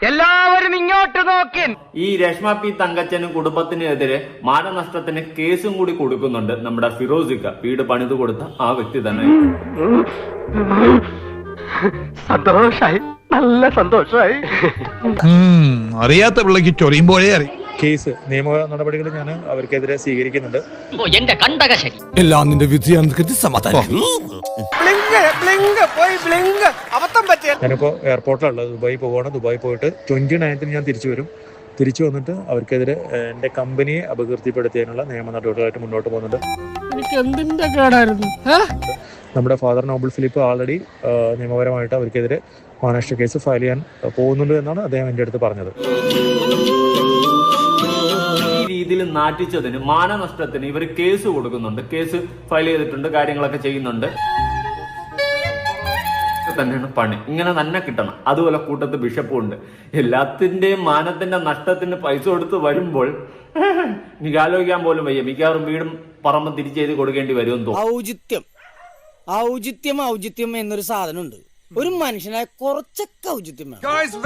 എല്ലാവരും ഇങ്ങോട്ട് നോക്കിൻ. ഈ രേഷ്മ പി തങ്കച്ചനും കുടുംബത്തിനെതിരെ മാനനഷ്ടത്തിന് കേസും കൂടി കൊടുക്കുന്നുണ്ട് നമ്മുടെ ഫിറോസിക്ക, വീട് പണിത് കൊടുത്ത ആ വ്യക്തി തന്നെ. സന്തോഷായി, നല്ല സന്തോഷായി. അറിയാത്ത പിള്ളക്ക് ചൊറിയുമ്പോഴേ അറിയാം. കേസ് നിയമ നടപടികൾ ഞാൻ അവർക്കെതിരെ സ്വീകരിക്കുന്നുണ്ട്. എല്ലാം നിന്റെ വിധിയാണെന്ന് സമാധാനം. ഞാനിപ്പോ എയർപോർട്ടിലുള്ളത്, ദുബായി പോവാണ്. ദുബായി പോയിട്ട് 29 ഞാൻ തിരിച്ചു വരും. തിരിച്ചു വന്നിട്ട് അവർക്കെതിരെ എന്റെ കമ്പനിയെ അപകീർത്തിപ്പെടുത്തിയതിനുള്ള നിയമ നടപടികളായിട്ട് മുന്നോട്ട് പോകുന്നുണ്ട്. നമ്മുടെ ഫാദർ നോബിൾ ഫിലിപ്പ് ആൾറെഡി നിയമപരമായിട്ട് അവർക്കെതിരെ മാനനഷ്ട കേസ് ഫയൽ ചെയ്യാൻ പോകുന്നുണ്ട് എന്നാണ് അദ്ദേഹം എന്റെ അടുത്ത് പറഞ്ഞത്. ഈ രീതിയിൽ നാറ്റിച്ചതിന് മാനനഷ്ടത്തിന് ഇവർ കേസ് കൊടുക്കുന്നുണ്ട്, കേസ് ഫയൽ ചെയ്തിട്ടുണ്ട്, കാര്യങ്ങളൊക്കെ ചെയ്യുന്നുണ്ട്. തന്നെയാണ് പണി, ഇങ്ങനെ തന്നെ കിട്ടണം. അതുപോലെ കൂട്ടത്ത് ബിഷപ്പും ഉണ്ട്. എല്ലാത്തിന്റെയും മാനത്തിന്റെ നഷ്ടത്തിന് പൈസ കൊടുത്ത് വരുമ്പോൾ എനിക്ക് ആലോചിക്കാൻ പോലും വയ്യ. മിക്കവാറും വീടും പറമ്പും തിരിച്ചെഴുതി കൊടുക്കേണ്ടി വരുമെന്ന് തോന്നുന്നു. ഔചിത്യം എന്നൊരു സാധനമുണ്ട്. ഒരു മനുഷ്യനായ കുറച്ചൊക്കെ ഔചിത്യം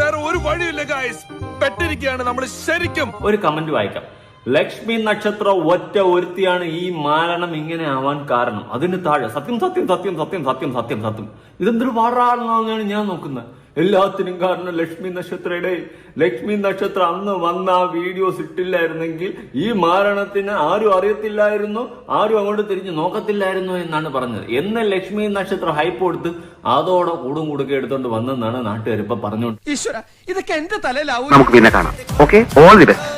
വേറെ ഒരു വഴിയില്ല ഗൈസ്, പെട്ടിരിക്കുകയാണ് നമ്മൾ ശരിക്കും. ഒരു കമന്റ് വായിക്കാം. ലക്ഷ്മി നക്ഷത്ര ഒറ്റ ഒരുത്തിയാണ് ഈ മാരണം ഇങ്ങനെ ആവാൻ കാരണം. അതിന് താഴെ സത്യം സത്യം സത്യം സത്യം സത്യം സത്യം സത്യം. ഇതെന്തൊരു പാടാണെന്നാണ് ഞാൻ നോക്കുന്നത്. എല്ലാത്തിനും കാരണം ലക്ഷ്മി നക്ഷത്രയുടെ. ലക്ഷ്മി നക്ഷത്ര അന്ന് വന്ന ആ വീഡിയോസ് ഇട്ടില്ലായിരുന്നെങ്കിൽ ഈ മാരണത്തിന് ആരും അറിയത്തില്ലായിരുന്നു, ആരും അങ്ങോട്ട് തിരിഞ്ഞു നോക്കത്തില്ലായിരുന്നു എന്നാണ് പറഞ്ഞത്. എന്ന് ലക്ഷ്മി നക്ഷത്ര ഹൈപ്പ് കൊടുത്ത് അതോടെ കൂടും കൂടുക്കെ എടുത്തോണ്ട് വന്നെന്നാണ് നാട്ടുകാർ ഇപ്പൊ പറഞ്ഞോണ്ട്. ഈശ്വര, ഇതൊക്കെ എന്റെ തലയിലാവും. നമുക്ക് പിന്നെ കാണാം. Okay, all the best.